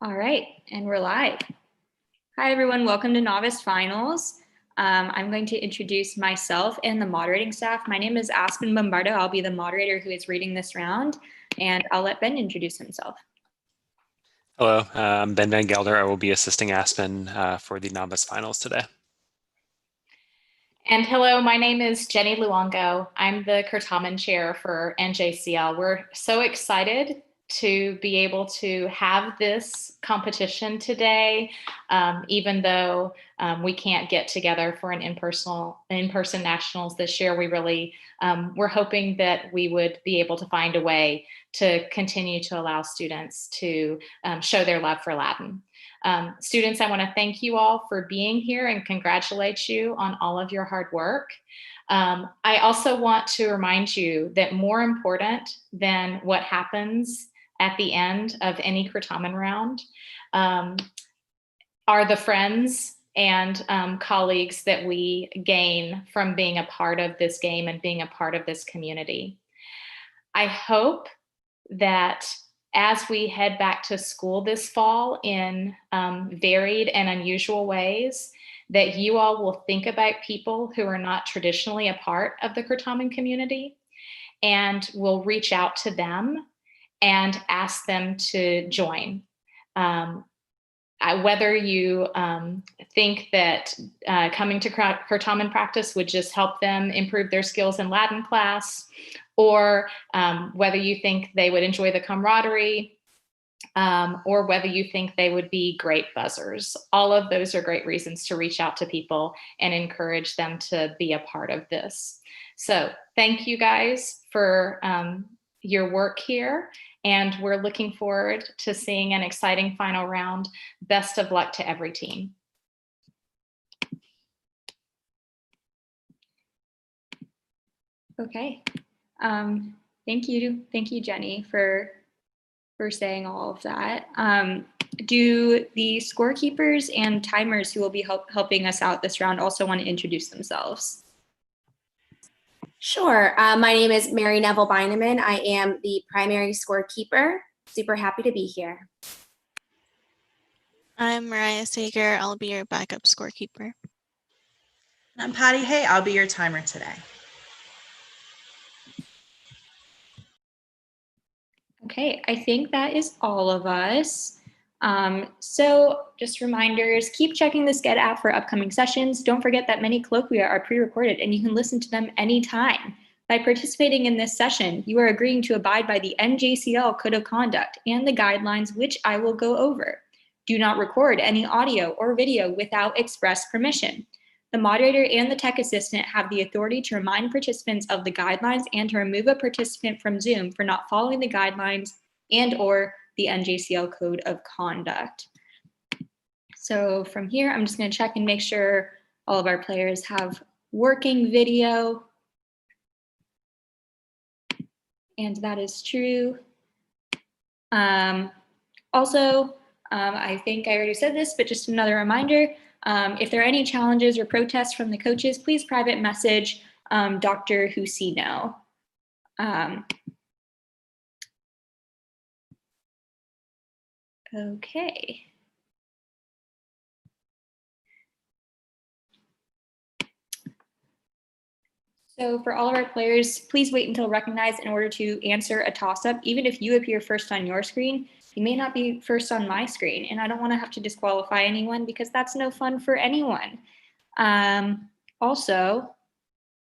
All right, and we're live. Hi, everyone. Welcome to Novice Finals. I'm going to introduce myself and the moderating staff. My name is Aspen Bombardo. I'll be the moderator who is reading this round, and I'll let Ben introduce himself. Hello, I'm Ben Van Gelder. I will be assisting Aspen for the Novice Finals today. And hello, my name is Jenny Luongo. I'm the Certamen chair for NJCL. We're so excited to be able to have this competition today, even though we can't get together for an in-person nationals this year. We're hoping that we would be able to find a way to continue to allow students to show their love for Latin. Students, I want to thank you all for being here and congratulate you on all of your hard work. I also want to remind you that more important than what happens at the end of any Certamen round are the friends and colleagues that we gain from being a part of this game and being a part of this community. I hope that as we head back to school this fall in varied and unusual ways, that you all will think about people who are not traditionally a part of the Certamen community and will reach out to them and ask them to join. Whether you think that coming to Certamen practice would just help them improve their skills in Latin class, or whether you think they would enjoy the camaraderie, or whether you think they would be great buzzers. All of those are great reasons to reach out to people and encourage them to be a part of this. So thank you guys for your work here, and we're looking forward to seeing an exciting final round. Best of luck to every team. Okay. Thank you, Jenny, for saying all of that. Do the scorekeepers and timers who will be helping us out this round also want to introduce themselves? Sure. My name is Mary Neville Beineman. I am the primary scorekeeper. Super happy to be here. I'm Mariah Sager. I'll be your backup scorekeeper. I'm Patty Hay. I'll be your timer today. Okay, I think that is all of us. So just reminders, keep checking the Sched app for upcoming sessions. Don't forget that many colloquia are pre-recorded and you can listen to them anytime. By participating in this session, you are agreeing to abide by the NJCL Code of Conduct and the guidelines, which I will go over. Do not record any audio or video without express permission. The moderator and the tech assistant have the authority to remind participants of the guidelines and to remove a participant from Zoom for not following the guidelines and/or the NJCL Code of Conduct. So from here, I'm just going to check and make sure all of our players have working video. And that is true. Also, I think I already said this, but just another reminder, if there are any challenges or protests from the coaches, please private message Dr. Husino. Okay. So for all of our players, please wait until recognized in order to answer a toss-up. Even if you appear first on your screen, you may not be first on my screen, and I don't want to have to disqualify anyone because that's no fun for anyone. Also,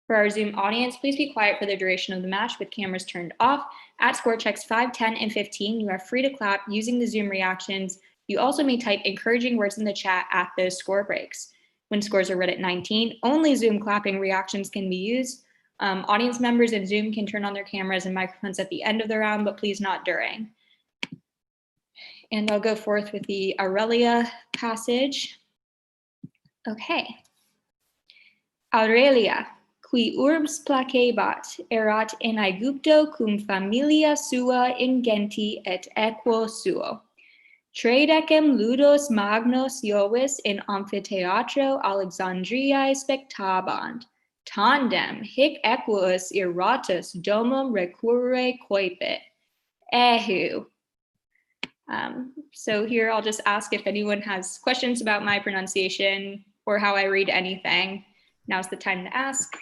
for our Zoom audience, please be quiet for the duration of the match with cameras turned off. At score checks 5, 10, and 15, you are free to clap using the Zoom reactions. You also may type encouraging words in the chat at those score breaks. When scores are read at 19, only Zoom clapping reactions can be used. Audience members in Zoom can turn on their cameras and microphones at the end of the round, but please not during. And I'll go forth with the Aurelia passage. Okay. Aurelia, qui urbs placebat, erat in Aegypto cum familia sua ingenti et equo suo. Tredecem ludos magnos Iovis in amphitheatro Alexandriae spectabant. Tandem hic equus irratus domum recurre coipit. Ehu. So here I'll just ask if anyone has questions about my pronunciation or how I read anything. Now's the time to ask.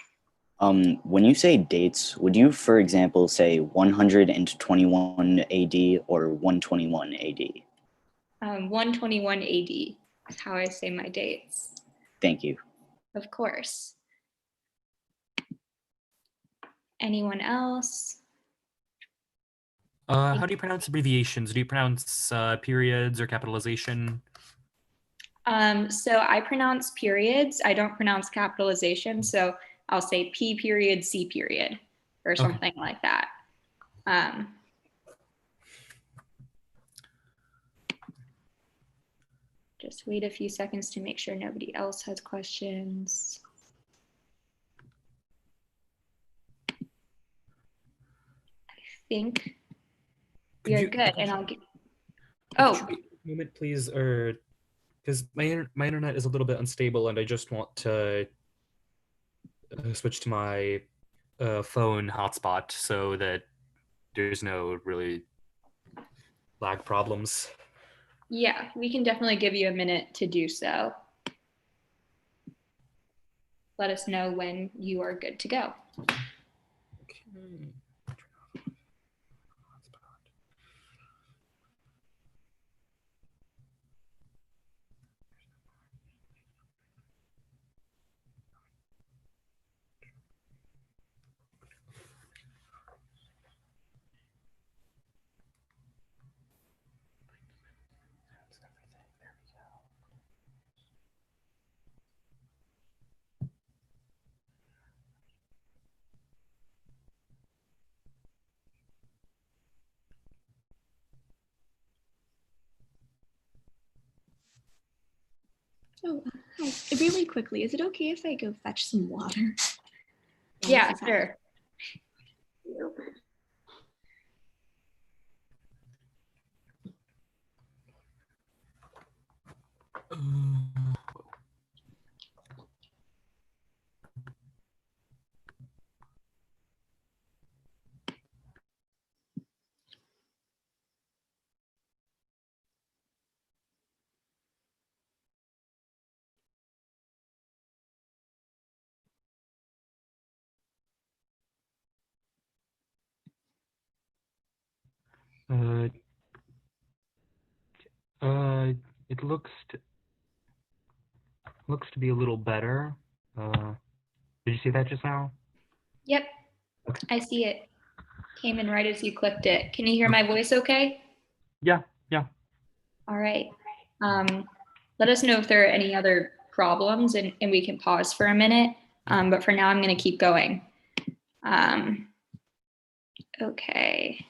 When you say dates, would you, for example, say 121 AD or 121 AD? 121 AD is how I say my dates. Thank you. Of course. Anyone else? How do you pronounce abbreviations? Do you pronounce periods or capitalization? So I pronounce periods. I don't pronounce capitalization. So I'll say P period, C period, or something like that. Just wait a few seconds to make sure nobody else has questions. I think we are good, and I'll get. Oh, Wait a moment, please, or because my internet is a little bit unstable, and I just want to switch to my phone hotspot so that there's no really lag problems. yeah, we can definitely give you a minute to do so. Let us know when you are good to go. Okay. Oh, hi. Really quickly, is it okay if I go fetch some water? Yeah, sure. It looks to be a little better. Did you see that just now? Yep, Okay. I see it. Came in right as you clicked it. Can you hear my voice okay? Yeah. All right. Let us know if there are any other problems and we can pause for a minute. But for now, I'm going to keep going. Okay.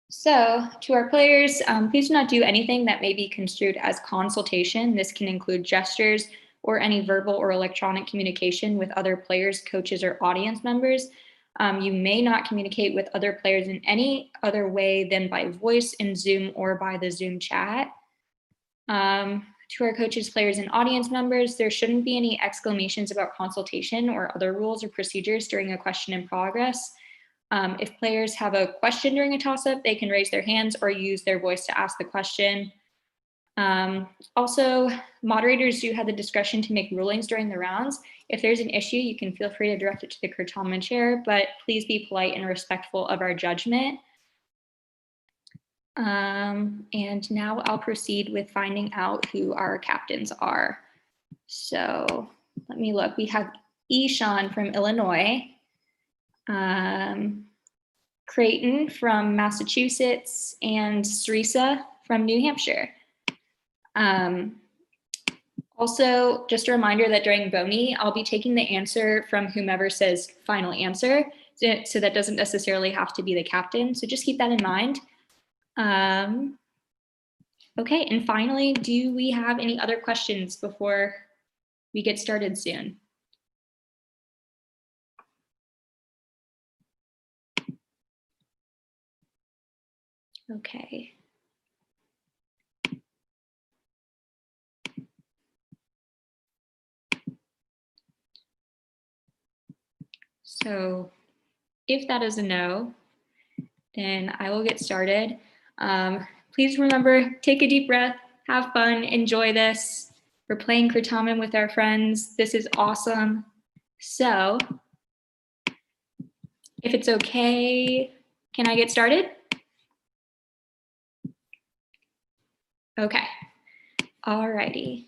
So to our players, please do not do anything that may be construed as consultation. This can include gestures or any verbal or electronic communication with other players, coaches, or audience members. You may not communicate with other players in any other way than by voice in Zoom or by the Zoom chat. To our coaches, players, and audience members, there shouldn't be any exclamations about consultation or other rules or procedures during a question in progress. If players have a question during a toss-up, they can raise their hands or use their voice to ask the question. Also, moderators do have the discretion to make rulings during the rounds. If there's an issue, you can feel free to direct it to the Certamen chair, but please be polite and respectful of our judgment. And now I'll proceed with finding out who our captains are. So let me look. We have Ishan from Illinois, Creighton from Massachusetts, and Srisa from New Hampshire. Also, just a reminder that during Boni, I'll be taking the answer from whomever says final answer. So that doesn't necessarily have to be the captain. So just keep that in mind. Okay, and finally, do we have any other questions before we get started soon? Okay. So if that is a no, then I will get started. Please remember, take a deep breath, have fun, enjoy this. We're playing Certamen with our friends. This is awesome. So if it's okay, can I get started? Okay, alrighty.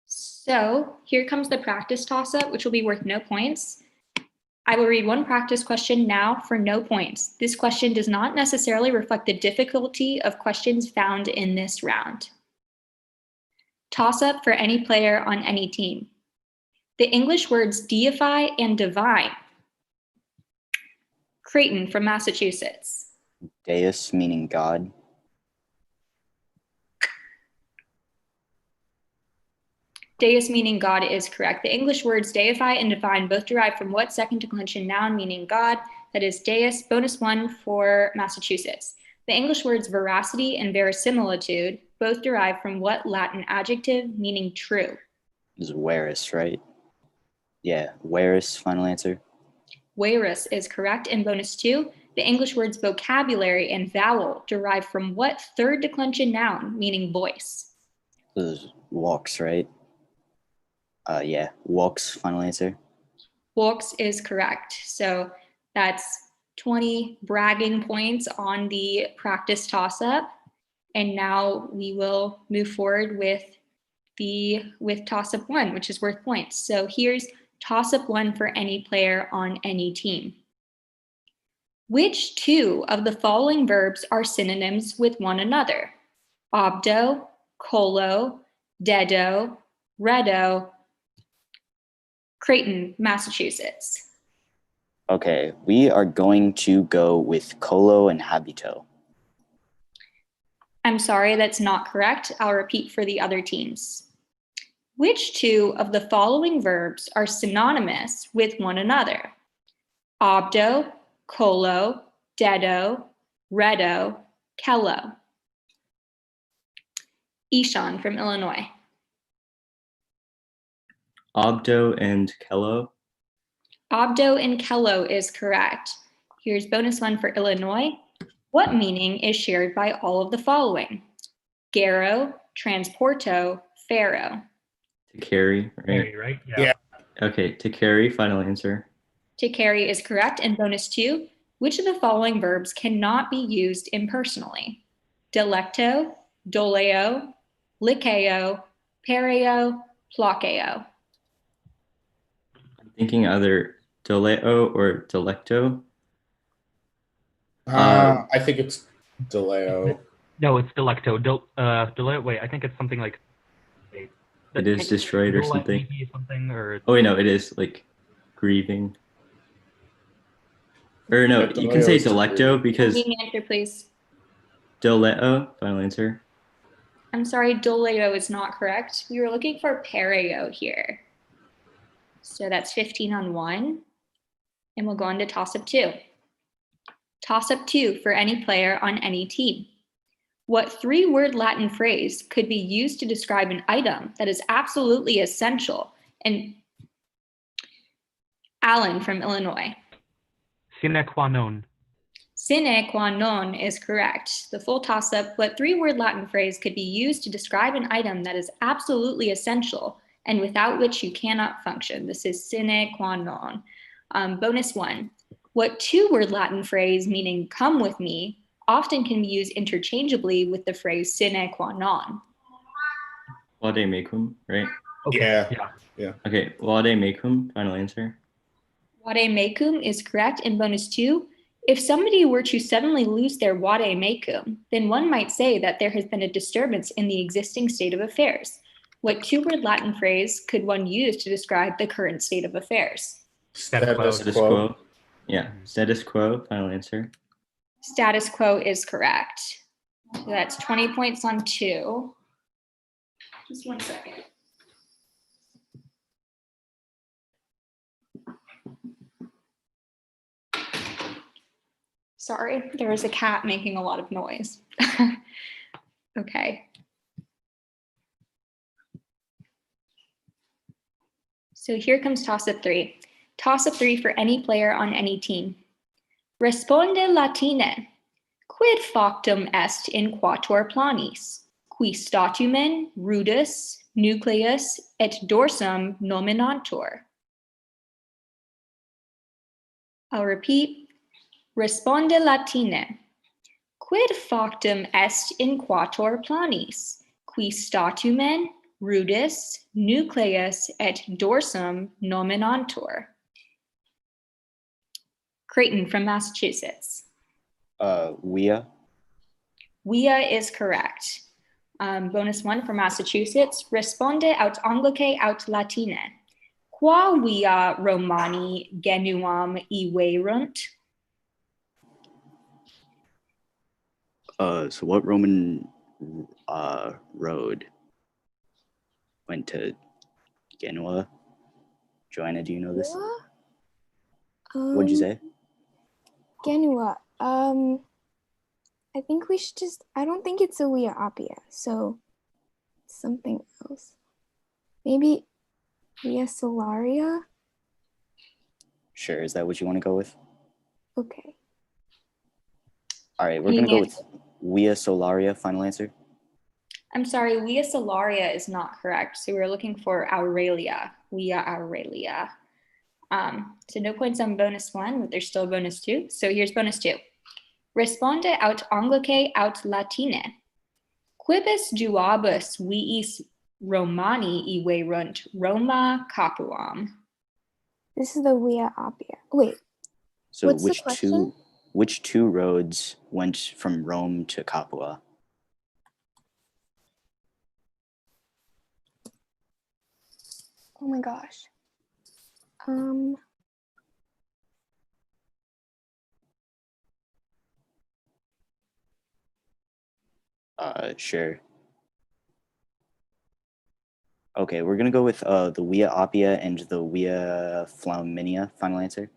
So here comes the practice toss-up, which will be worth no points. I will read one practice question now for no points. This question does not necessarily reflect the difficulty of questions found in this round. Toss-up for any player on any team. The English words deify and divine. Creighton from Massachusetts. Deus meaning God. Deus meaning God is correct. The English words deify and divine both derive from what second declension noun meaning God? That is Deus, bonus 1 for Massachusetts. The English words veracity and verisimilitude both derive from what Latin adjective meaning true? Is verus, right? Yeah, verus, final answer. Verus is correct. And bonus 2, the English words vocabulary and vowel derive from what third declension noun meaning voice? This is walks, right? Yeah, walks, final answer. Walks is correct. So that's 20 bragging points on the practice toss-up. And now we will move forward with toss-up 1, which is worth points. So here's toss-up 1 for any player on any team. Which 2 of the following verbs are synonyms with one another? Obdo, colo, dedo, redo. Creighton, Massachusetts. Okay, we are going to go with colo and habito. I'm sorry, that's not correct. I'll repeat for the other teams. Which 2 of the following verbs are synonymous with one another? Obdo, colo, dedo, redo, kello. Ishan from Illinois. Obdo and kello. Obdo and kello is correct. Here's bonus 1 for Illinois. What meaning is shared by all of the following? Garo, transporto, pharaoh. To carry, right? Carry, right? Yeah. Okay, to carry, final answer. To carry is correct. And bonus 2, which of the following verbs cannot be used impersonally? Delecto, doleo, likeo, pereo, plakeo. I'm thinking either doleo or delecto. I think it's Deleo. No, it's delecto. Deleo. Wait, I think it's something like. Wait, It is destroyed or Dole something. maybe something or. Oh wait, no, it is like grieving. Or no, you can say delecto because Give me an answer, please. doleo, final answer. I'm sorry, doleo is not correct. We were looking for pereo here. So that's 15 on 1. And we'll go on to toss-up 2. Toss-up 2 for any player on any team. What 3-word Latin phrase could be used to describe an item that is absolutely essential? And Alan from Illinois. Sine qua non. Sine qua non is correct. The full toss-up, what 3-word Latin phrase could be used to describe an item that is absolutely essential and without which you cannot function? This is sine qua non. Bonus 1, what 2-word Latin phrase meaning come with me often can be used interchangeably with the phrase sine qua non? Laude mecum, right? Okay. Yeah. Okay, laude mecum, final answer. Vade mecum is correct. And bonus 2, if somebody were to suddenly lose their vade mecum, then one might say that there has been a disturbance in the existing state of affairs. What 2-word Latin phrase could one use to describe the current state of affairs? Status Status quo. quo. Yeah, status quo, final answer. Status quo is correct. So that's 20 points on 2. Just 1 second. Sorry, there was a cat making a lot of noise. Okay. So here comes toss-up 3. Toss-up 3 for any player on any team. Responde latine. Quid factum est in quator planis, qui statumen, rudis, nucleus, et dorsum nominantur. I'll repeat. Responde latine. Quid factum est in quator planis, qui statumen, rudis, nucleus, et dorsum nominantur. Creighton from Massachusetts. Via. Via is correct. Bonus 1 for Massachusetts. Responde aut Anglicae aut Latine. Qua via Romani genuam iverunt? So what Roman road went to Genoa? Joanna, do you know this? What'd you say? Genua. I think we should just, I don't think it's a Via Appia, so something else. Maybe Via Solaria? Sure, is that what you want to go with? Okay. All right, we're going to go with Via Solaria, final answer. I'm sorry, Via Solaria is not correct. So we're looking for Aurelia, Via Aurelia. So no points on bonus 1, but there's still bonus 2. So here's bonus 2. Responde aut Anglicae aut Latine. Quibus duabus viis Romani iverunt Roma Capuam. This is the Via Appia. Wait. So what's the question? which two roads went from Rome to Capua? Oh my gosh. Sure. Okay, we're gonna go with the Via Appia and the Via Flaminia, final answer.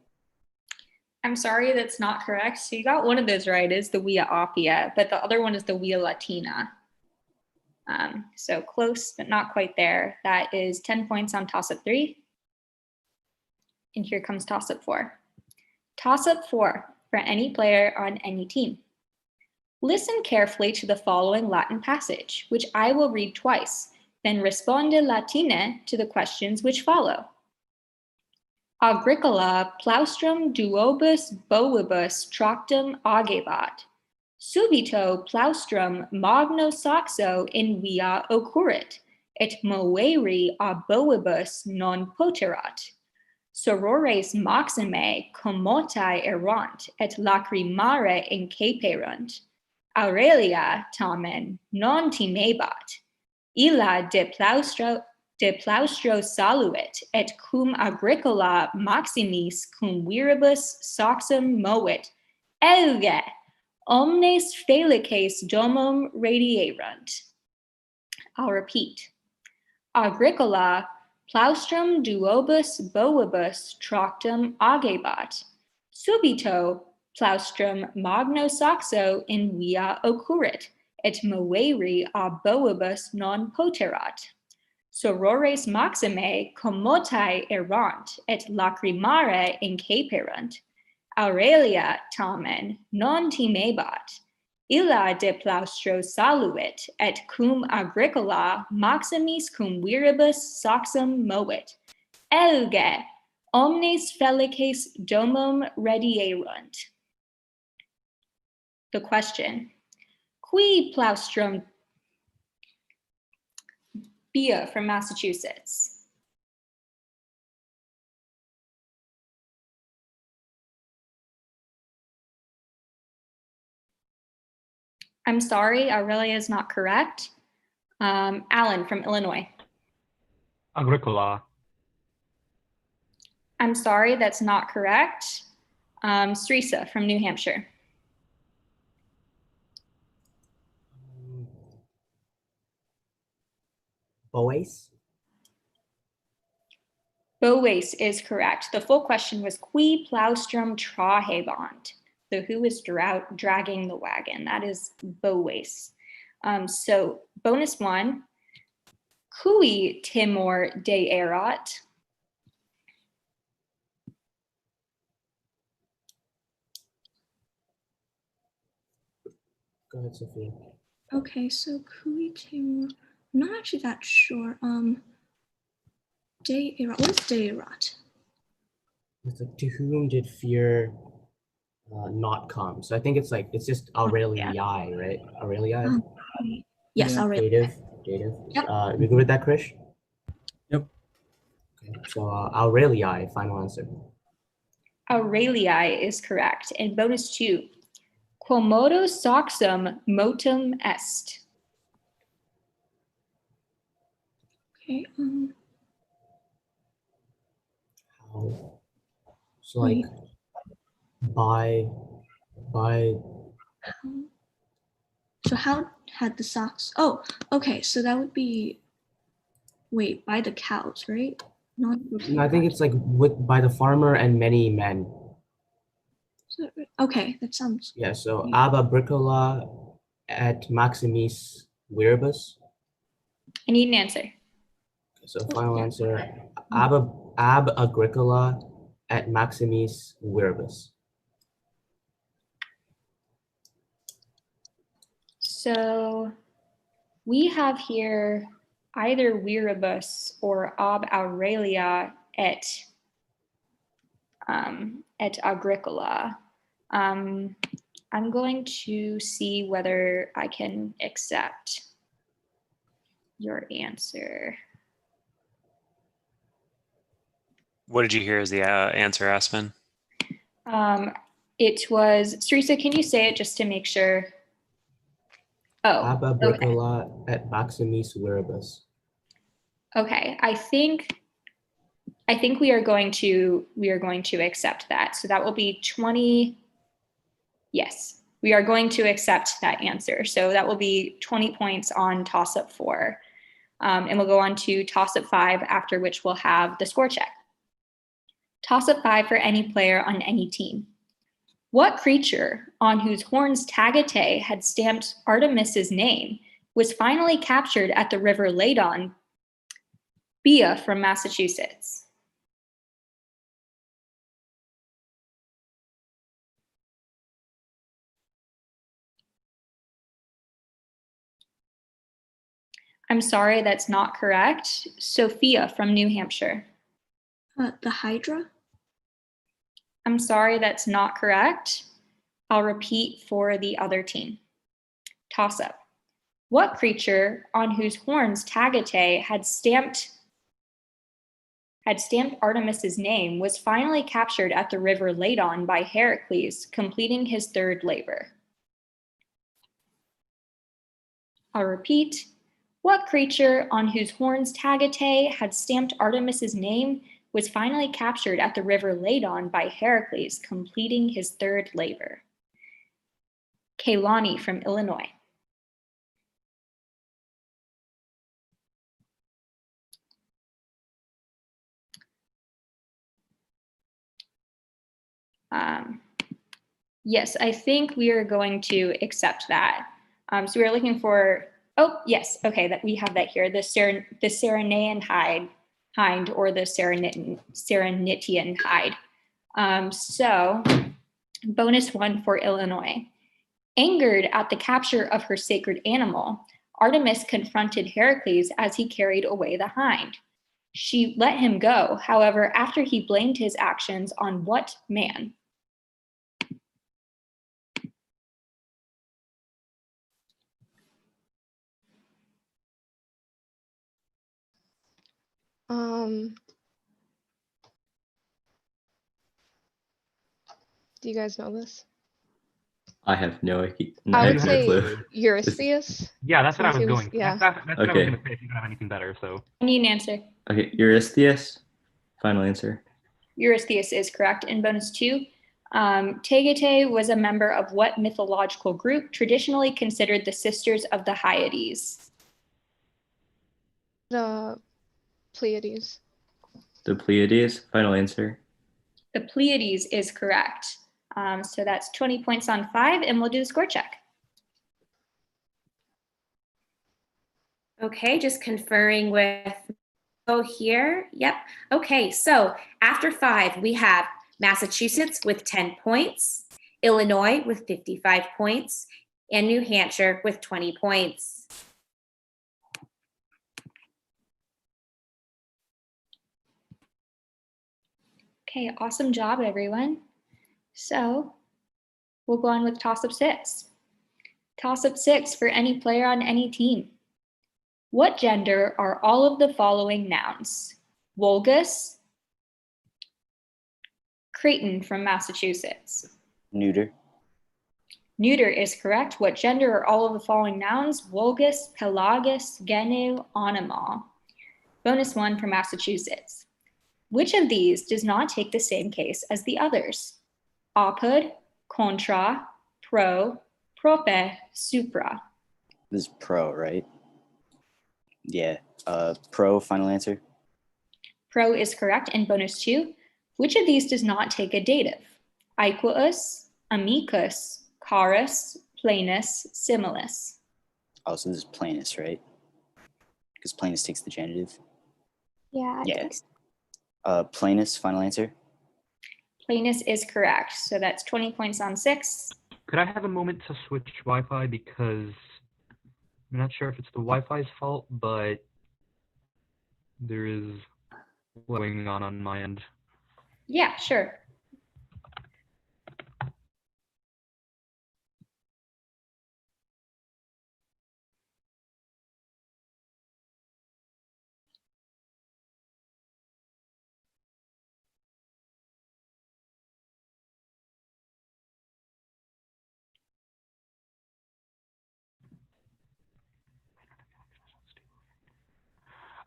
I'm sorry, that's not correct. So you got one of those right, is the Via Appia, but the other one is the Via Latina. So close, but not quite there. That is 10 points on toss-up 3. And here comes toss-up 4. Toss-up 4 for any player on any team. Listen carefully to the following Latin passage, which I will read twice, then responde latine to the questions which follow. Agricola plaustrum duobus boibus tractum agebat. Subito plaustrum magno saxo in via occurrit, et moveri a boibus non poterat. Sorores maxime commotae erant, et lacrimare incaperunt. Aurelia tamen non timebat. Illa de plaustro saluit, et cum Agricola maximis cum viribus saxum movit. Euge, omnes felices domum radierunt. I'll repeat. Agricola plaustrum duobus boibus tractum agebat. Subito plaustrum magno saxo in via occurrit, et moveri a boibus non poterat. Sorores maxime commotae erant, et lacrimare incaperunt. Aurelia tamen non timebat. Illa de plaustro saluit, et cum Agricola maximis cum viribus saxum movit. Euge, omnes felices domum radierunt. The question, qui plaustrum? Bia from Massachusetts. I'm sorry, Aurelia is not correct. Alan from Illinois. Agricola. I'm sorry, that's not correct. Strisa from New Hampshire. Boas. Boas is correct. The full question was qui plaustrum trahebant. So who is dragging the wagon? That is Boas. So bonus 1, cui timor de erat? Go ahead, Sophia. Okay, so Kui Timur, I'm not actually that sure. Day-Erat, what is Day-Erat? It's like, to whom did fear not come? So I think it's like, it's just Aureliai, right? Aureliai? Yes, yeah. Aureliai. Dative. Yep. We good with that, Krish? Yep. Okay, so Aureliai, final answer. Aureliai is correct. And bonus 2. Quomodo soxum motum est. Okay. How? So like, by. So how had the socks? Oh, okay. So that would be, wait, by the cows, right? Not. No, I think it's like by the farmer and many men. Okay, that sounds. Yeah. So ab agricola et maximis viribus. I need an answer. So final answer, ab agricola et maximis viribus. So we have here either viribus or ab Aurelia et agricola. I'm going to see whether I can accept your answer. What did you hear as the answer, Aspen? It was, Teresa, can you say it just to make sure? Oh, ab agricola et maximis viribus. Okay, I think we are going to accept that. So that will be 20. Yes, we are going to accept that answer. So that will be 20 points on toss-up 4. And we'll go on to toss-up 5, after which we'll have the score check. Toss-up 5 for any player on any team. What creature on whose horns Tagate had stamped Artemis's name was finally captured at the river Ladon? Bia from Massachusetts. I'm sorry, that's not correct. Sophia from New Hampshire. The Hydra? I'm sorry, that's not correct. I'll repeat for the other team. Toss up. What creature on whose horns Tagate had stamped Artemis's name was finally captured at the river Ladon by Heracles, completing his 3rd labor? I'll repeat. What creature on whose horns Tagate had stamped Artemis's name was finally captured at the river Ladon by Heracles, completing his 3rd labor? Kaylani from Illinois. Yes, I think we are going to accept that. So we're looking for, oh, yes, okay, that we have that here, the Cyrenaean hind or the Cyrenitian hide. So bonus 1 for Illinois. Angered at the capture of her sacred animal, Artemis confronted Heracles as he carried away the hind. She let him go, however, after he blamed his actions on what man? Do you guys know this? I have no idea. I would say clue. Eurystheus. Yeah, that's what I was Seems- going. yeah. That's what I was Okay. going to say if you don't have anything better. So I need an answer. Okay, Eurystheus. Final answer. Eurystheus is correct. In bonus 2, Tagate was a member of what mythological group traditionally considered the sisters of the Hyades? The Pleiades. The Pleiades. Final answer. The Pleiades is correct. So that's 20 points on 5, and we'll do the score check. Okay, just conferring with here. Yep. Okay, so after 5, we have Massachusetts with 10 points, Illinois with 55 points, and New Hampshire with 20 points. Okay, awesome job, everyone. So we'll go on with toss-up 6. Toss-up 6 for any player on any team. What gender are all of the following nouns? Vulgus, Creighton from Massachusetts. Neuter. Neuter is correct. What gender are all of the following nouns? Vulgus, pelagus, genu, onoma. Bonus 1 from Massachusetts. Which of these does not take the same case as the others? Apud, contra, pro, prope, supra. This is pro, right? Yeah. Pro, final answer. Pro is correct. And bonus 2, which of these does not take a dative? Aequus, amicus, carus, planus, similis. Oh, so this is planus, right? Because planus takes the genitive. Yeah, I think so. Planus, final answer. Planus is correct. So that's 20 points on 6. Could I have a moment to switch Wi-Fi because I'm not sure if it's the Wi-Fi's fault, but there is going on my end. Yeah, sure.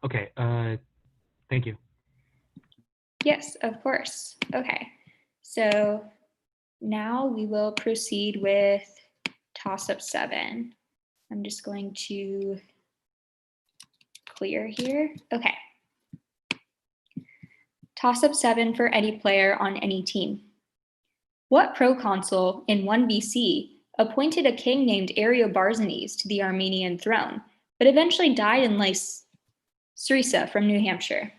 Okay, thank you. Yes, of course. Okay, so now we will proceed with toss-up 7. I'm just going to clear here. Okay. Toss-up 7 for any player on any team. What proconsul in 1 BC appointed a king named Ariobarzanes to the Armenian throne, but eventually died in Lycurgus from New Hampshire?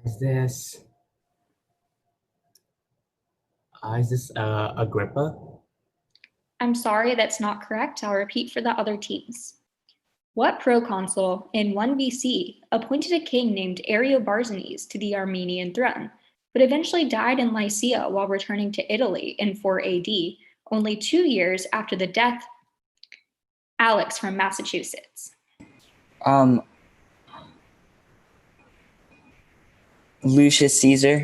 Is this Agrippa? I'm sorry, that's not correct. I'll repeat for the other teams. What proconsul in 1 BC appointed a king named Ariobarzanes to the Armenian throne, but eventually died in Lycia while returning to Italy in 4 AD, only 2 years after the death? Alex from Massachusetts. Lucius Caesar.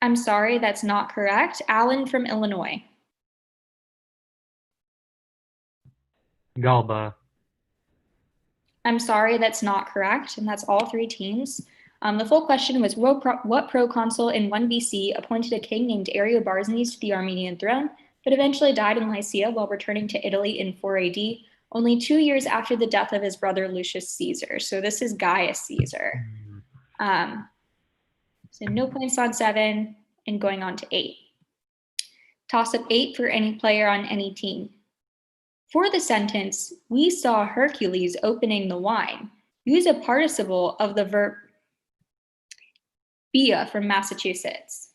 I'm sorry, that's not correct. Alan from Illinois. Galba. I'm sorry, that's not correct, and that's all 3 teams. The full question was, what proconsul in 1 BC appointed a king named Ariobarzanes to the Armenian throne, but eventually died in Lycia while returning to Italy in 4 AD, only 2 years after the death of his brother Lucius Caesar. So this is Gaius Caesar. So no points on 7 and going on to 8. Toss-up 8 for any player on any team. For the sentence, we saw Hercules opening the wine, use a participle of the verb Bia from Massachusetts.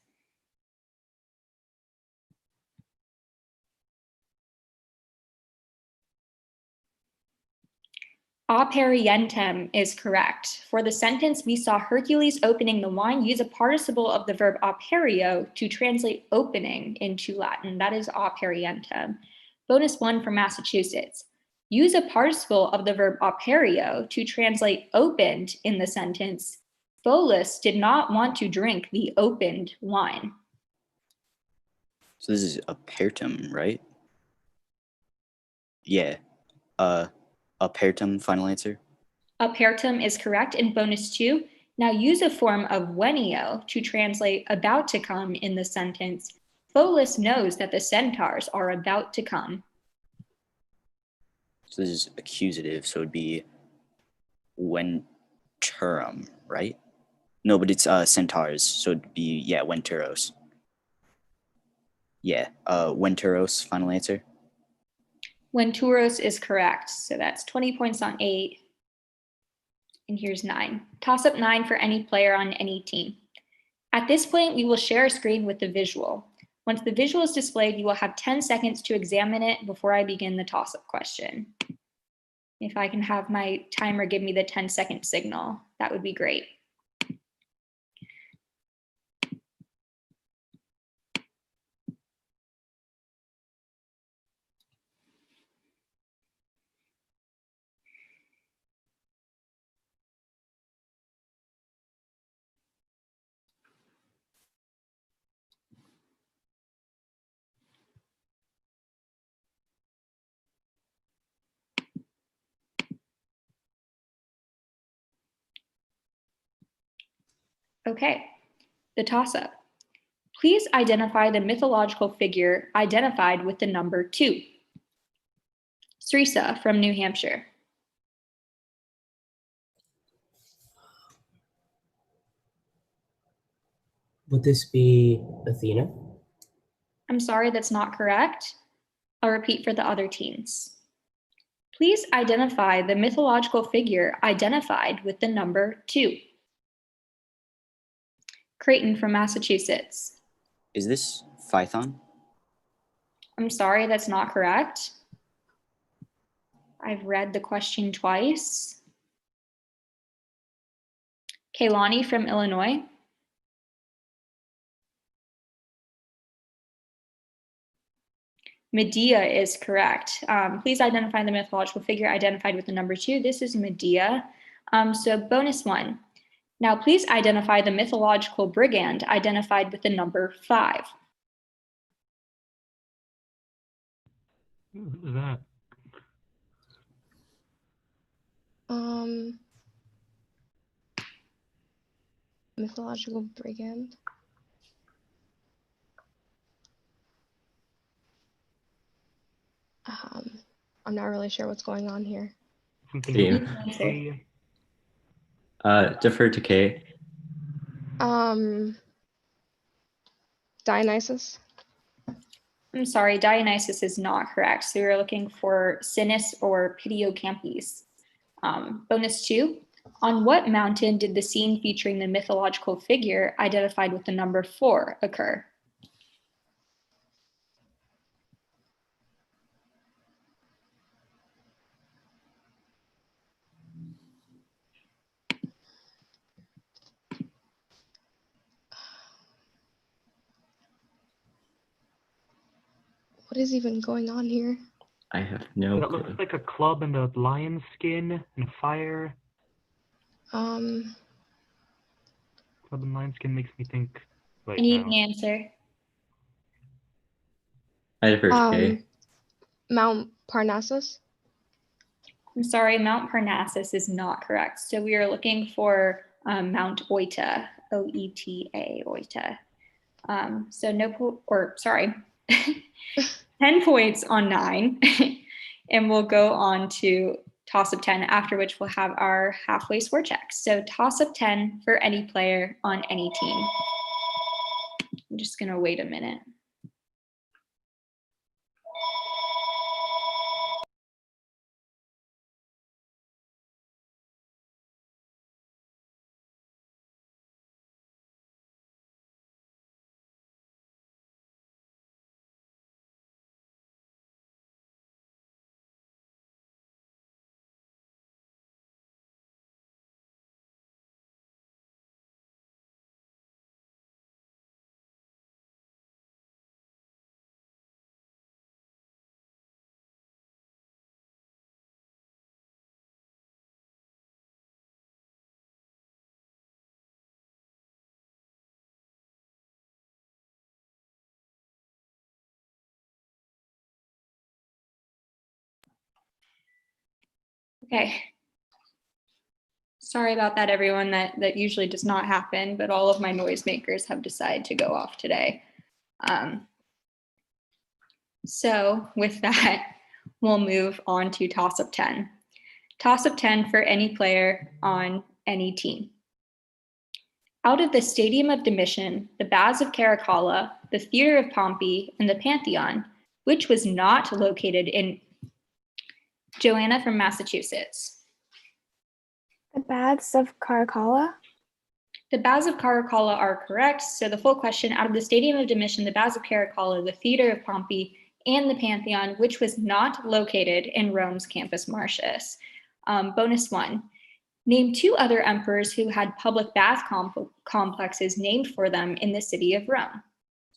Aperientem is correct. For the sentence, we saw Hercules opening the wine, use a participle of the verb aperio to translate opening into Latin. That is aperientem. Bonus 1 from Massachusetts. Use a participle of the verb aperio to translate opened in the sentence. Pholus did not want to drink the opened wine. So this is apertum, right? Yeah. Apertum, final answer. Apertum is correct. And bonus 2, now use a form of venio to translate about to come in the sentence. Pholus knows that the centaurs are about to come. So this is accusative, so it'd be venturum, right? No, but it's centaurs, so it'd be, yeah, venturos. Yeah, venturos, final answer. Venturos is correct. So that's 20 points on 8. And here's 9. Toss up 9 for any player on any team. At this point, we will share a screen with the visual. Once the visual is displayed, you will have 10 seconds to examine it before I begin the toss-up question. If I can have my timer give me the 10-second signal, that would be great. Okay, the toss-up. Please identify the mythological figure identified with the number 2. Srisa from New Hampshire. Would this be Athena? I'm sorry, that's not correct. I'll repeat for the other teams. Please identify the mythological figure identified with the number 2. Creighton from Massachusetts. Is this Phaethon? I'm sorry, that's not correct. I've read the question twice. Kaylani from Illinois. Medea is correct. Please identify the mythological figure identified with the number 2. This is Medea. So bonus 1. Now please identify the mythological brigand identified with the number 5. Who's that? Mythological brigand. I'm not really sure what's going on here. Team. Defer to Kay. Dionysus. I'm sorry, Dionysus is not correct. So we're looking for Sinis or Pitiocampes. Bonus 2. On what mountain did the scene featuring the mythological figure identified with the number 4 occur? What is even going on here? I have no That clue. looks like a club and a lion skin and a fire. Club and lion skin makes me think. I need an answer. I defer to Kay. Mount Parnassus. I'm sorry, Mount Parnassus is not correct. So we are looking for Mount Oita, O-E-T-A, Oita. So 10 points on 9. And we'll go on to toss of 10, after which we'll have our halfway score checks. So toss of 10 for any player on any team. I'm just gonna wait a minute. Okay. Sorry about that, everyone. That usually does not happen, but all of my noisemakers have decided to go off today. So with that, we'll move on to toss of 10. Toss of 10 for any player on any team. Out of the Stadium of Domitian, the Baths of Caracalla, the Theater of Pompey, and the Pantheon, which was not located in Joanna from Massachusetts. The Baths of Caracalla? The Baths of Caracalla are correct. So the full question, out of the Stadium of Domitian, the Baths of Caracalla, the Theater of Pompey, and the Pantheon, which was not located in Rome's Campus Martius? Bonus 1. Name 2 other emperors who had public bath complexes named for them in the city of Rome.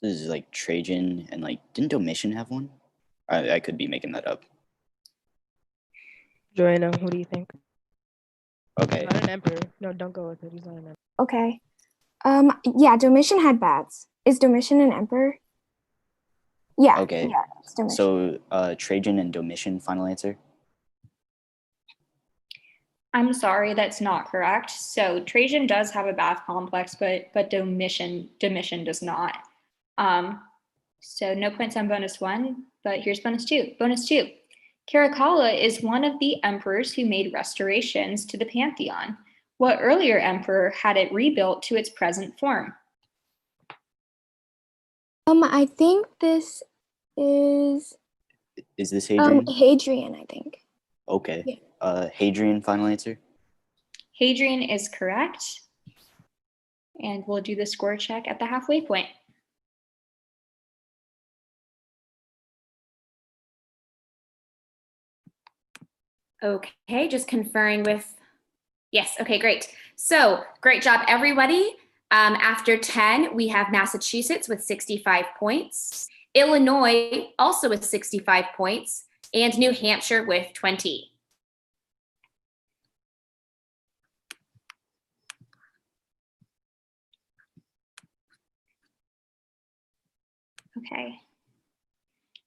This is like Trajan and like, didn't Domitian have one? I could be making that up. Joanna, what do you think? Okay. He's not an emperor. No, don't go with it. He's not an emperor. Okay. Yeah, Domitian had baths. Is Domitian an emperor? Yeah. Okay. Yeah, it's Domitian. So Trajan and Domitian, final answer? I'm sorry, that's not correct. So Trajan does have a bath complex, but Domitian does not. So no points on bonus 1, but here's bonus 2. Bonus 2. Caracalla is one of the emperors who made restorations to the Pantheon. What earlier emperor had it rebuilt to its present form? I think this is. Is this Hadrian? Hadrian, I think. Okay. Yeah. Hadrian, final answer? Hadrian is correct. And we'll do the score check at the halfway point. Okay, just conferring with, yes, okay, great. So great job, everybody. After 10, we have Massachusetts with 65 points, Illinois also with 65 points, and New Hampshire with 20. Okay,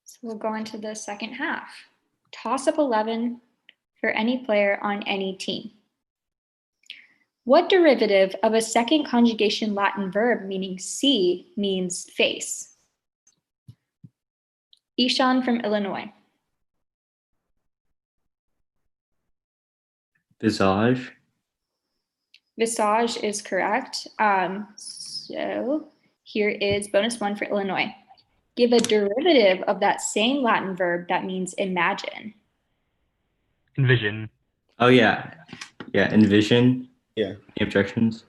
so we'll go into the second half. Toss up 11 for any player on any team. What derivative of a second conjugation Latin verb meaning see means face? Ishan from Illinois. Visage. Visage is correct. So here is bonus 1 for Illinois. Give a derivative of that same Latin verb that means imagine. Envision. Oh, yeah. Yeah, envision. Yeah. Any objections?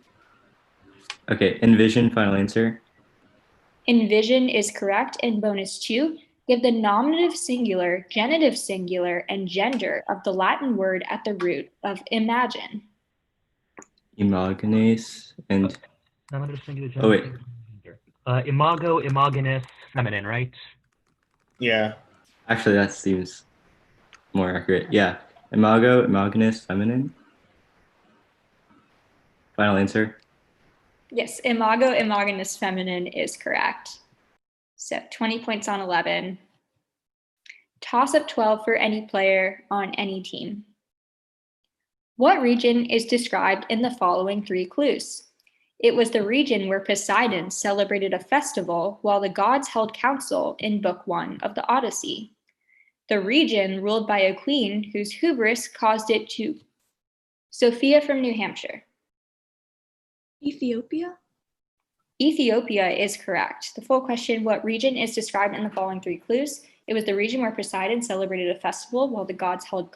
Okay, envision, final answer. Envision is correct. And bonus 2, give the nominative singular, genitive singular, and gender of the Latin word at the root of imagine. Imagenes and... Nominative singular, Oh, wait. Imago, imaginus, feminine, right? Yeah. Actually, that seems more accurate. Yeah. Imago, imaginus, feminine. Final answer. Yes, imago, imaginus, feminine is correct. So 20 points on 11. Toss up 12 for any player on any team. What region is described in the following 3 clues? It was the region where Poseidon celebrated a festival while the gods held council in Book 1 of the Odyssey. The region ruled by a queen whose hubris caused it to... Sophia from New Hampshire. Ethiopia? Ethiopia is correct. The full question, what region is described in the following 3 clues? It was the region where Poseidon celebrated a festival while the gods held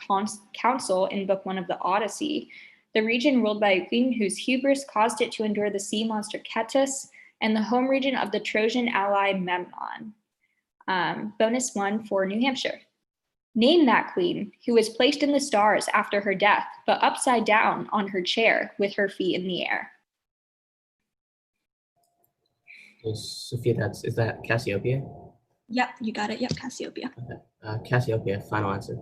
council in Book 1 of the Odyssey. The region ruled by a queen whose hubris caused it to endure the sea monster Cetus, and the home region of the Trojan ally Memnon. Bonus 1 for New Hampshire. Name that queen who was placed in the stars after her death, but upside down on her chair with her feet in the air. So Sophia, is that Cassiopeia? Yep, you got it. Yep, Cassiopeia. Okay. Cassiopeia, final answer.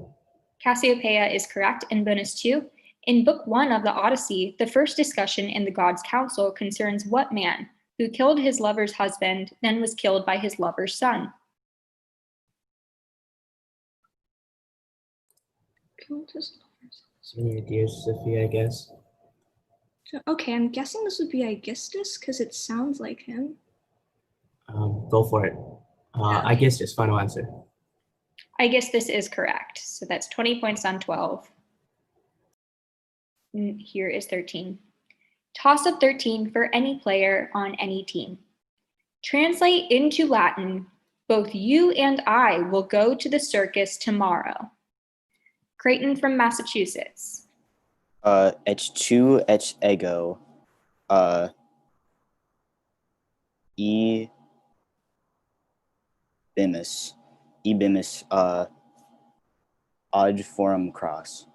Cassiopeia is correct. And bonus 2, in Book 1 of the Odyssey, the first discussion in the gods' council concerns what man who killed his lover's husband, then was killed by his lover's son. So many ideas, Sophia, I guess. So, okay, I'm guessing this would be Aegisthus because it sounds like him. Go for it. I guess just final answer. I guess this is correct. So that's 20 points on 12. And here is 13. Toss up 13 for any player on any team. Translate into Latin, both you and I will go to the circus tomorrow. Creighton from Massachusetts. Et tu et ego Ebimus, Odd Forum Cross.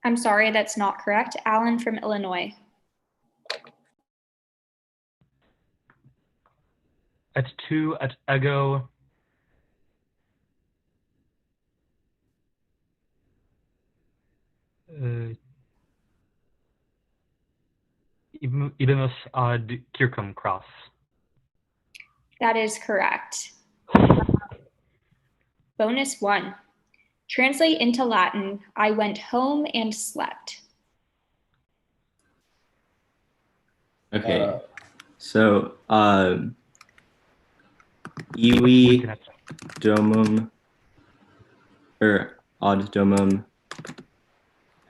I'm sorry, that's not correct. Alan from Illinois. At 2 at ego. Ibimus ad Kirkum Cross. That is correct. Bonus 1. Translate into Latin, I went home and slept. Okay. So, ivi domum, or ad domum,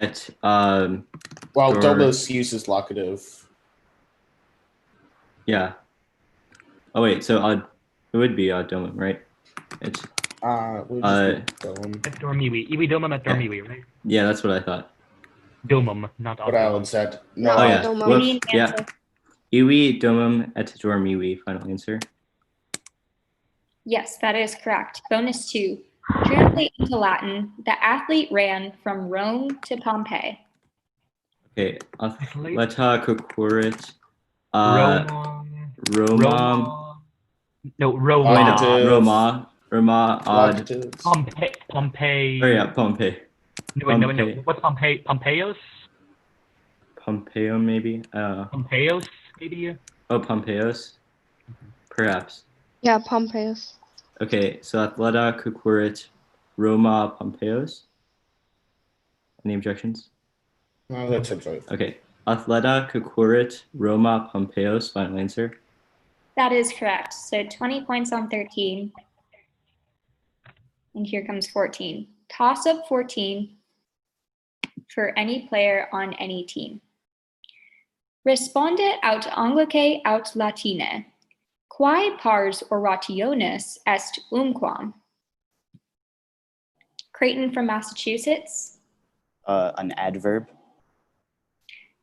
et, Well, dor- domus uses locative. Yeah. Oh wait, so it would be ad domum, right? It's We'll just do domum. At dormivi. Ivi domum at dormivi, right? Yeah, that's what I thought. Domum, not What ad Alan said. No, Oh yeah. domum. Whoops. Yeah. Ivi domum et dormivi. Final answer. Yes, that is correct. Bonus 2. Translate into Latin, the athlete ran from Rome to Pompeii. Okay. Athleta concurrit. Roma. Roma. No, Roma. Wait, no. Roma ad. Pompeii. Oh yeah, Pompeii. No, wait, no. What's Pompeii? Pompeios? Pompeo, maybe. Pompeios, maybe. Oh, Pompeios. Perhaps. Yeah, Pompeius. Okay, so Athleta concurrit Roma Pompeios. Any objections? No, that's right. Okay. Athleta concurrit Roma Pompeios. Final answer. That is correct. So 20 points on 13. And here comes 14. Toss up 14 for any player on any team. Responde aut Anglicae aut Latine. Quae pars orationis est umquam? Creighton from Massachusetts. An adverb.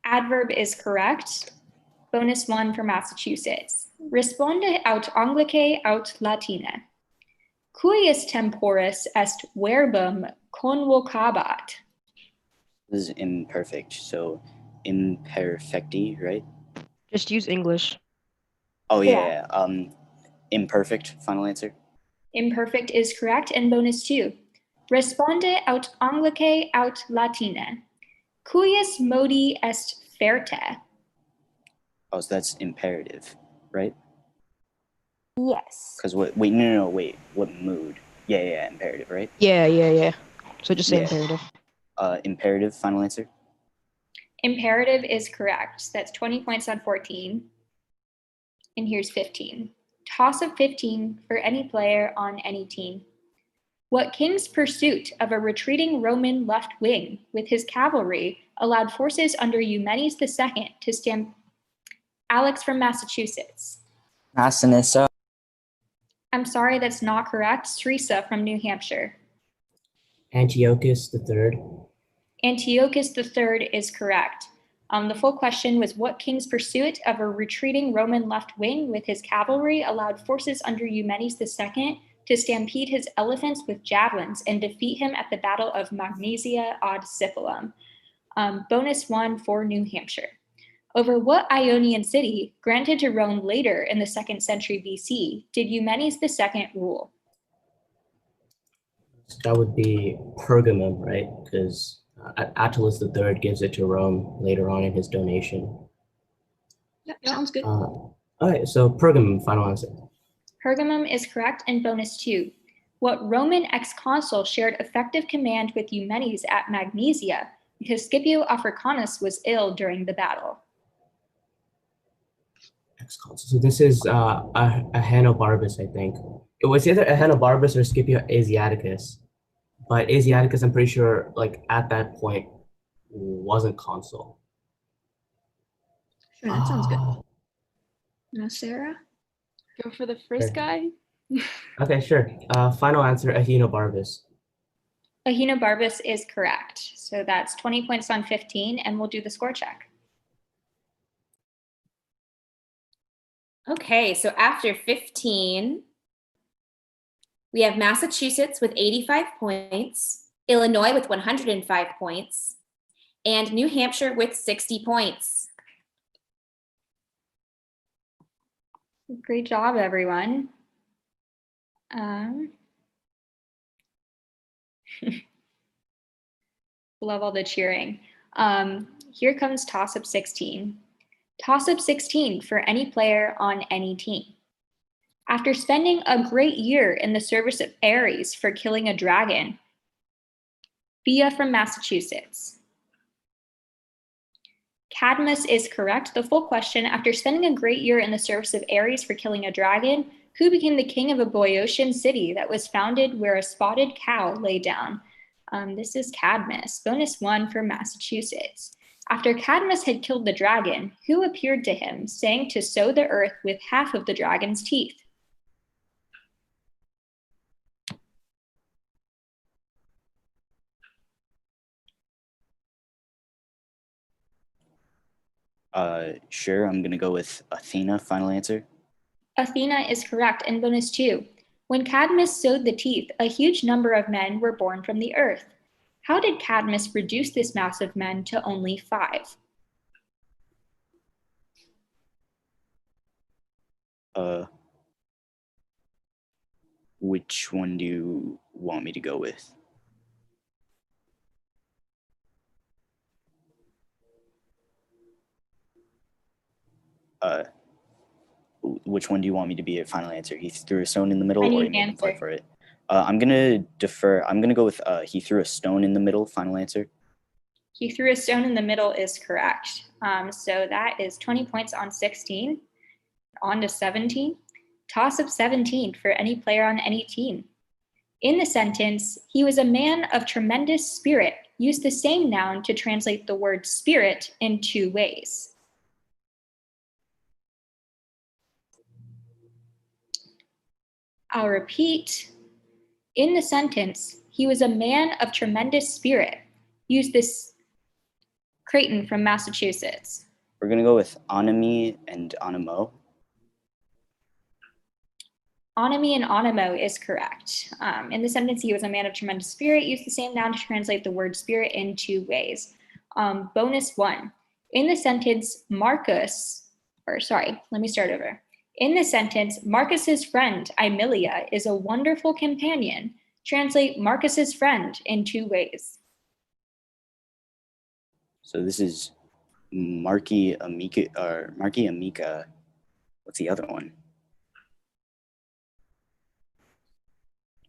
Adverb is correct. Bonus 1 for Massachusetts. Responde aut Anglicae aut Latine. Cuius temporis est verbum convocabat? This is imperfect, so imperfecti, right? Just use English. Oh yeah. Imperfect. Final answer. Imperfect is correct. And bonus 2. Responde aut Anglicae aut Latine. Cuius modi est ferte? Oh, so that's imperative, right? Yes. Because what? Wait, no. Wait, what mood? Yeah, imperative, right? Yeah. So just say Yeah. imperative. Imperative. Final answer. Imperative is correct. That's 20 points on 14. And here's 15. Toss of 15 for any player on any team. What king's pursuit of a retreating Roman left wing with his cavalry allowed forces under Eumenes II to stand? Alex from Massachusetts. Massinissa. I'm sorry, that's not correct. Teresa from New Hampshire. Antiochus III. Antiochus III is correct. The full question was, what king's pursuit of a retreating Roman left wing with his cavalry allowed forces under Eumenes II to stampede his elephants with javelins and defeat him at the Battle of Magnesia ad Sicilum? Bonus 1 for New Hampshire. Over what Ionian city, granted to Rome later in the 2nd century BC, did Eumenes II rule? That would be Pergamum, right? Because Attalus III gives it to Rome later on in his donation. Yep, sounds good. All right, so Pergamum, final answer. Pergamum is correct. And bonus 2. What Roman ex-consul shared effective command with Eumenes at Magnesia because Scipio Africanus was ill during the battle? Ex-consul. So this is Ahenobarbus, I think. It was either Ahenobarbus or Scipio Asiaticus. But Asiaticus, I'm pretty sure, like at that point, wasn't consul. Sure, that sounds good. Now, Sarah? Go for the first guy. Okay, sure. Final answer, Ahenobarbus. Ahenobarbus is correct. So that's 20 points on 15, and we'll do the score check. Okay, so after 15, we have Massachusetts with 85 points, Illinois with 105 points, and New Hampshire with 60 points. Great job, everyone. Love all the cheering. Here comes toss-up 16. Toss-up 16 for any player on any team. After spending a great year in the service of Ares for killing a dragon, Bia from Massachusetts. Cadmus is correct. The full question, after spending a great year in the service of Ares for killing a dragon, who became the king of a Boeotian city that was founded where a spotted cow lay down? This is Cadmus. Bonus 1 for Massachusetts. After Cadmus had killed the dragon, who appeared to him, saying to sow the earth with half of the dragon's teeth? Sure, I'm gonna go with Athena, final answer. Athena is correct. And bonus 2. When Cadmus sowed the teeth, a huge number of men were born from the earth. How did Cadmus reduce this mass of men to only 5? Which one do you want me to go with? Which one do you want me to be a final answer? He threw a stone in the middle, or he made him fight for it? I'm gonna defer. I'm gonna go with he threw a stone in the middle. Final answer. He threw a stone in the middle is correct. So that is 20 points on 16. On to 17. Toss up 17 for any player on any team. In the sentence, he was a man of tremendous spirit. Use the same noun to translate the word spirit in 2 ways. I'll repeat. In the sentence, he was a man of tremendous spirit. Use this. Creighton from Massachusetts. We're gonna go with Anami and Animo. Anami and Animo is correct. In the sentence, he was a man of tremendous spirit. Use the same noun to translate the word spirit in 2 ways. Bonus 1. In the sentence, let me start over. In the sentence, Marcus's friend, Aemilia, is a wonderful companion. Translate Marcus's friend in 2 ways. So this is Marky Amika. What's the other one?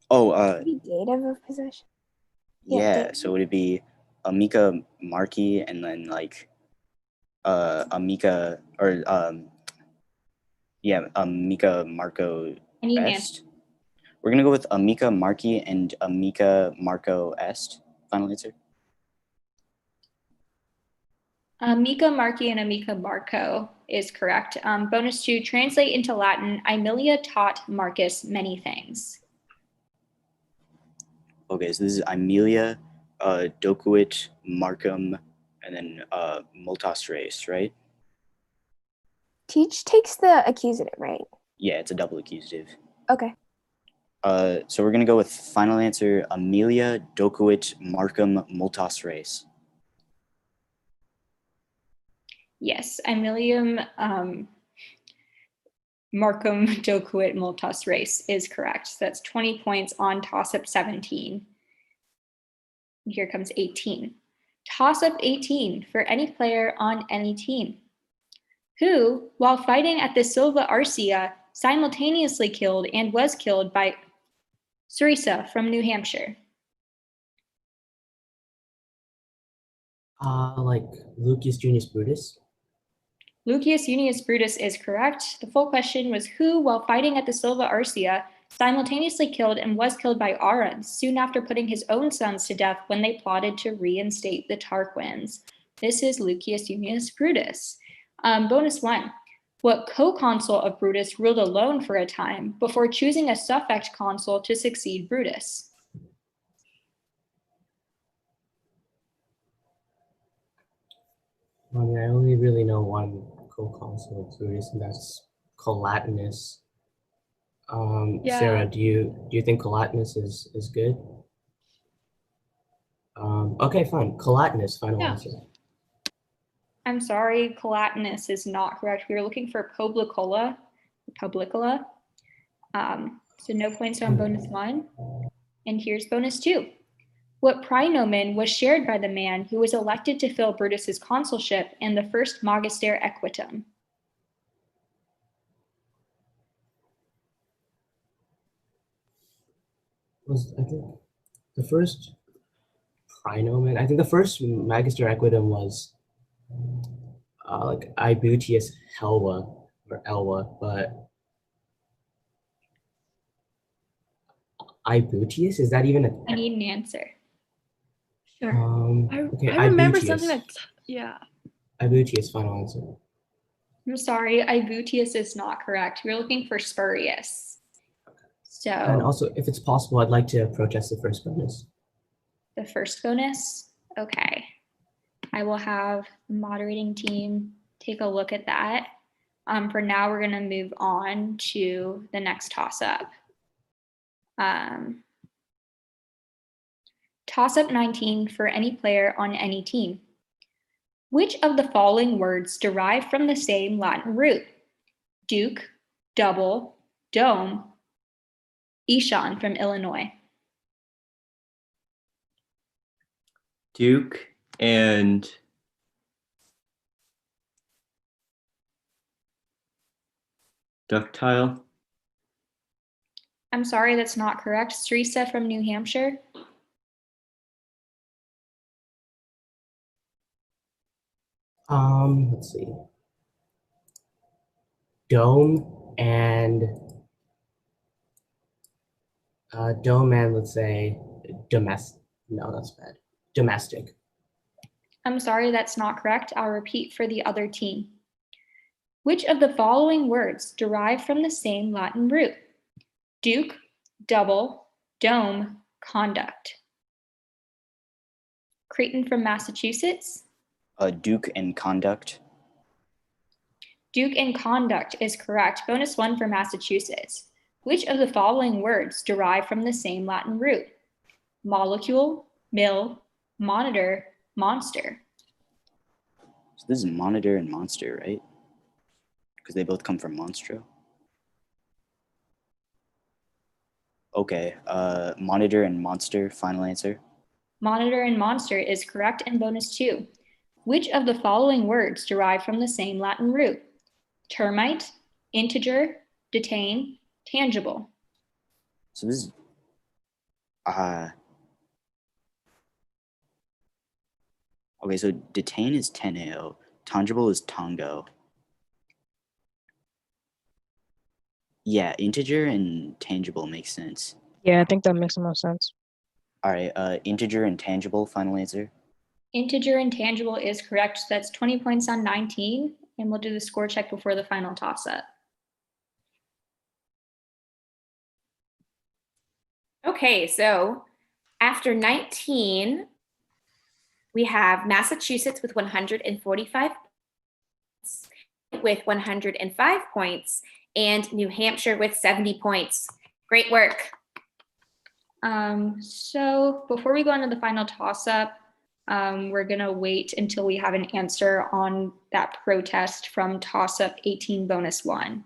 Oh, Dative of possession. yeah. So would it be Amika Marky and then like Amika or Amika Marco Est? We're gonna go with Amika Marky and Amika Marco Est. Final answer. Amika Marky and Amika Marco is correct. Bonus 2, translate into Latin, Aemilia taught Marcus many things. Okay, so this is Aemilia, Docuit, Markham, and then Multas Res, right? Teach takes the accusative, right? Yeah, it's a double accusative. Okay. So we're gonna go with final answer, Aemilia, Docuit, Markham, Multas Res. Yes, Aemilium Markham Docuit Multas Res is correct. So that's 20 points on toss-up 17. Here comes 18. Toss-up 18 for any player on any team. Who, while fighting at the Silva Arcia, simultaneously killed and was killed by Cerisa from New Hampshire. Like Lucius Junius Brutus. Lucius Junius Brutus is correct. The full question was who, while fighting at the Silva Arcia, simultaneously killed and was killed by Aruns soon after putting his own sons to death when they plotted to reinstate the Tarquins. This is Lucius Junius Brutus. Bonus 1. What co-consul of Brutus ruled alone for a time before choosing a suffect consul to succeed Brutus? I mean, I only really know one co-consul of Brutus, and that's collatinous. Yeah. Sarah, do you think collatinous is good? Okay, fine. Collatinous, final answer. I'm sorry, collatinous is not correct. We were looking for publicola. So no points on bonus 1. And here's bonus 2. What praenomen was shared by the man who was elected to fill Brutus's consulship in the first Magister Equitum? I think the first praenomen. I think the first Magister Equitum was like Ibutius Helva or Elva, but Ibutius, is that even a? I need an answer. Sure. Okay, I remember Ibutius. something that's, yeah. Ibutius, final answer. I'm sorry, Ibutius is not correct. We're looking for Spurius. So And also, if it's possible, I'd like to protest the first bonus. the first bonus, okay. I will have the moderating team take a look at that. For now, we're gonna move on to the next toss-up. Toss-up 19 for any player on any team. Which of the following words derive from the same Latin root? Duke, double, dome, Ishan from Illinois. Duke and ductile. I'm sorry, that's not correct. Teresa from New Hampshire. Let's see. Dome and let's say domestic. No, that's bad. Domestic. I'm sorry, that's not correct. I'll repeat for the other team. Which of the following words derive from the same Latin root? Duke, double, dome, conduct. Creighton from Massachusetts. Duke and conduct. Duke and conduct is correct. Bonus 1 for Massachusetts. Which of the following words derive from the same Latin root? Molecule, mill, monitor, monster. So this is monitor and monster, right? Because they both come from monstro. Okay, monitor and monster, final answer. Monitor and monster is correct in bonus 2. Which of the following words derive from the same Latin root? Termite, integer, detain, tangible. So this is okay, so detain is teneo, tangible is tango. Yeah, integer and tangible makes sense. Yeah, I think that makes the most sense. All right, integer and tangible, final answer. Integer and tangible is correct. So that's 20 points on 19, and we'll do the score check before the final toss-up. Okay, so after 19, we have Massachusetts with 145 points, with 105 points, and New Hampshire with 70 points. Great work. So before we go into the final toss-up, we're gonna wait until we have an answer on that protest from toss-up 18 bonus 1.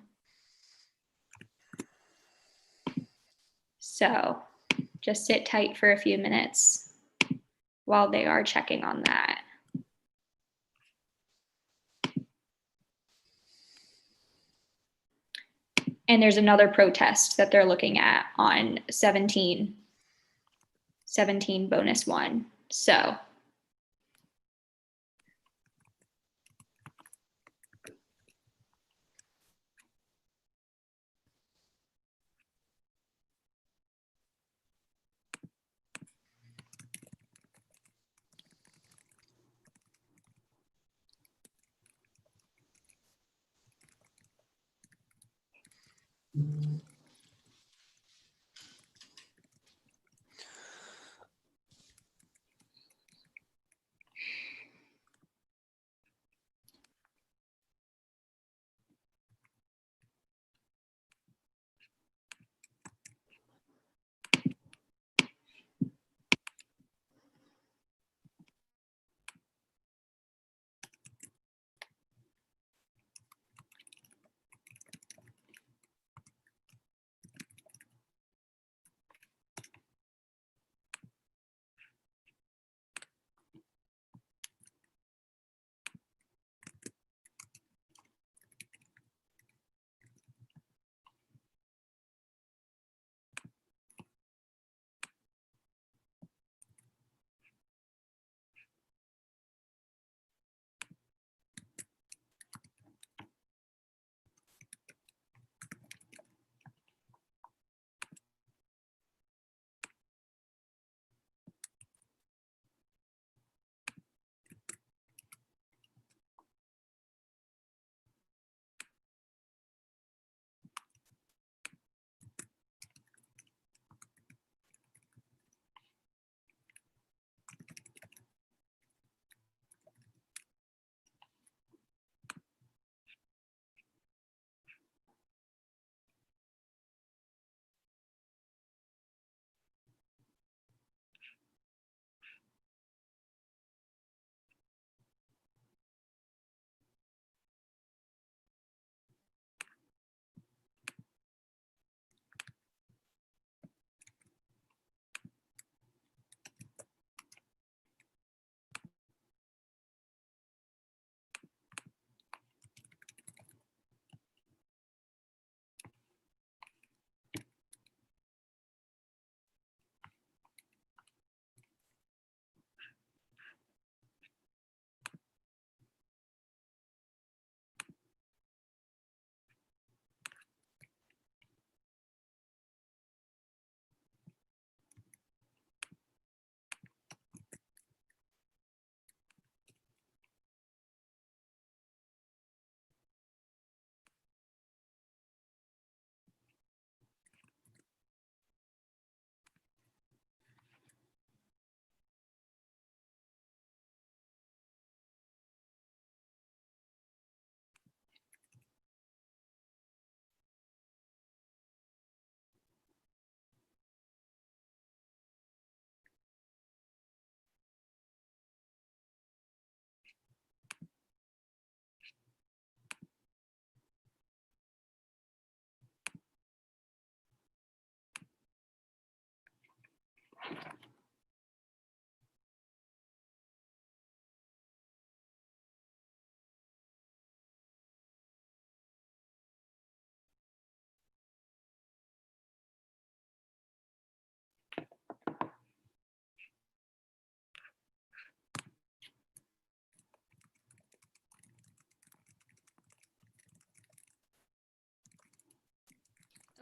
So just sit tight for a few minutes while they are checking on that. And there's another protest that they're looking at on 17 bonus 1. So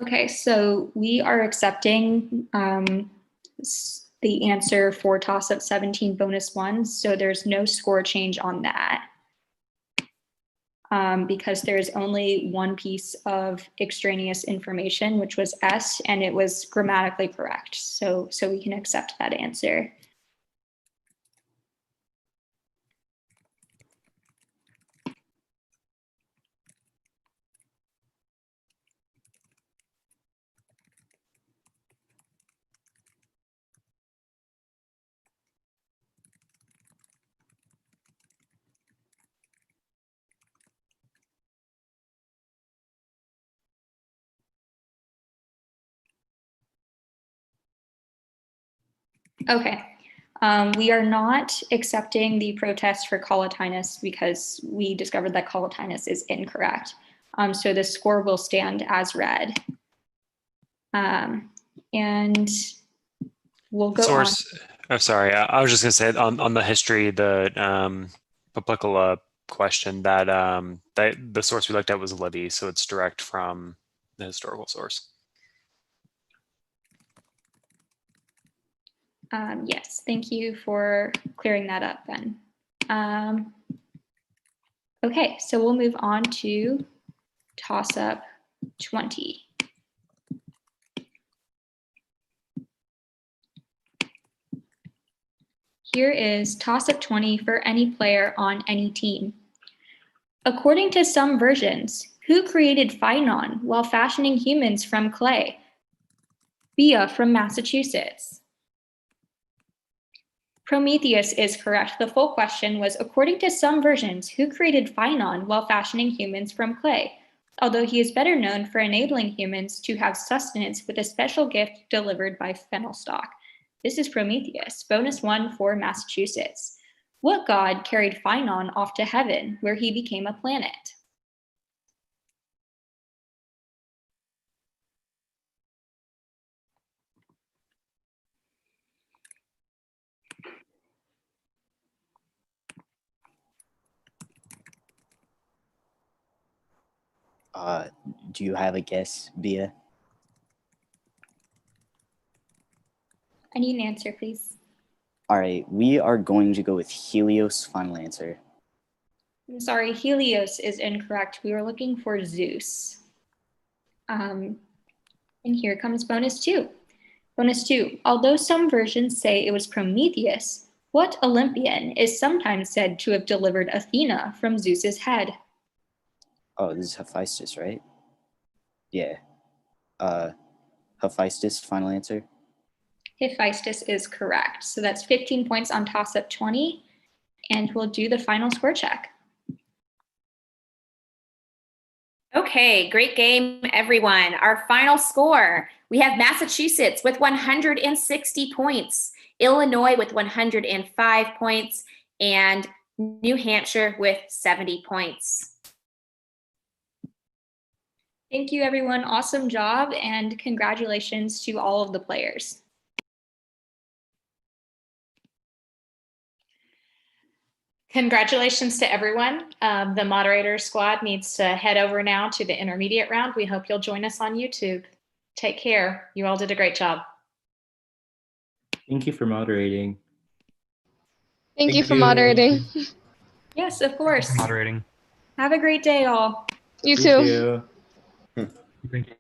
Okay, so we are accepting the answer for toss-up 17 bonus 1, so there's no score change on that. Because there's only one piece of extraneous information, which was S, and it was grammatically correct. So we can accept that answer. Okay, we are not accepting the protest for collatinus because we discovered that collatinus is incorrect. So the score will stand as read. And we'll go source. on. Oh, sorry. I was just going to say on the history, the Publicola question that the source we looked at was Libby, so it's direct from the historical source. Yes, thank you for clearing that up, Ben. Okay, so we'll move on to toss-up 20. Here is toss-up 20 for any player on any team. According to some versions, who created Phynon while fashioning humans from clay? Bia from Massachusetts. Prometheus is correct. The full question was, according to some versions, who created Phynon while fashioning humans from clay? Although he is better known for enabling humans to have sustenance with a special gift delivered by Fennelstalk. This is Prometheus, bonus 1 for Massachusetts. What god carried Phynon off to heaven, where he became a planet? Do you have a guess, Bia? I need an answer, please. All right, we are going to go with Helios. Final answer. I'm sorry, Helios is incorrect. We were looking for Zeus. And here comes bonus 2. Bonus 2, although some versions say it was Prometheus, what Olympian is sometimes said to have delivered Athena from Zeus's head? Oh, this is Hephaestus, right? Yeah. Hephaestus, final answer. Hephaestus is correct. So that's 15 points on toss-up 20, and we'll do the final score check. Okay, great game, everyone. Our final score, we have Massachusetts with 160 points, Illinois with 105 points, and New Hampshire with 70 points. Thank you, everyone. Awesome job, and congratulations to all of the players. Congratulations to everyone. The moderator squad needs to head over now to the intermediate round. We hope you'll join us on YouTube. Take care. You all did a great job. Thank you for moderating. Thank you for moderating. Yes, of course. Moderating. Have a great day, all. You too. Thank you.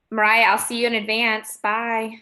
Mariah, I'll see you in advance. Bye.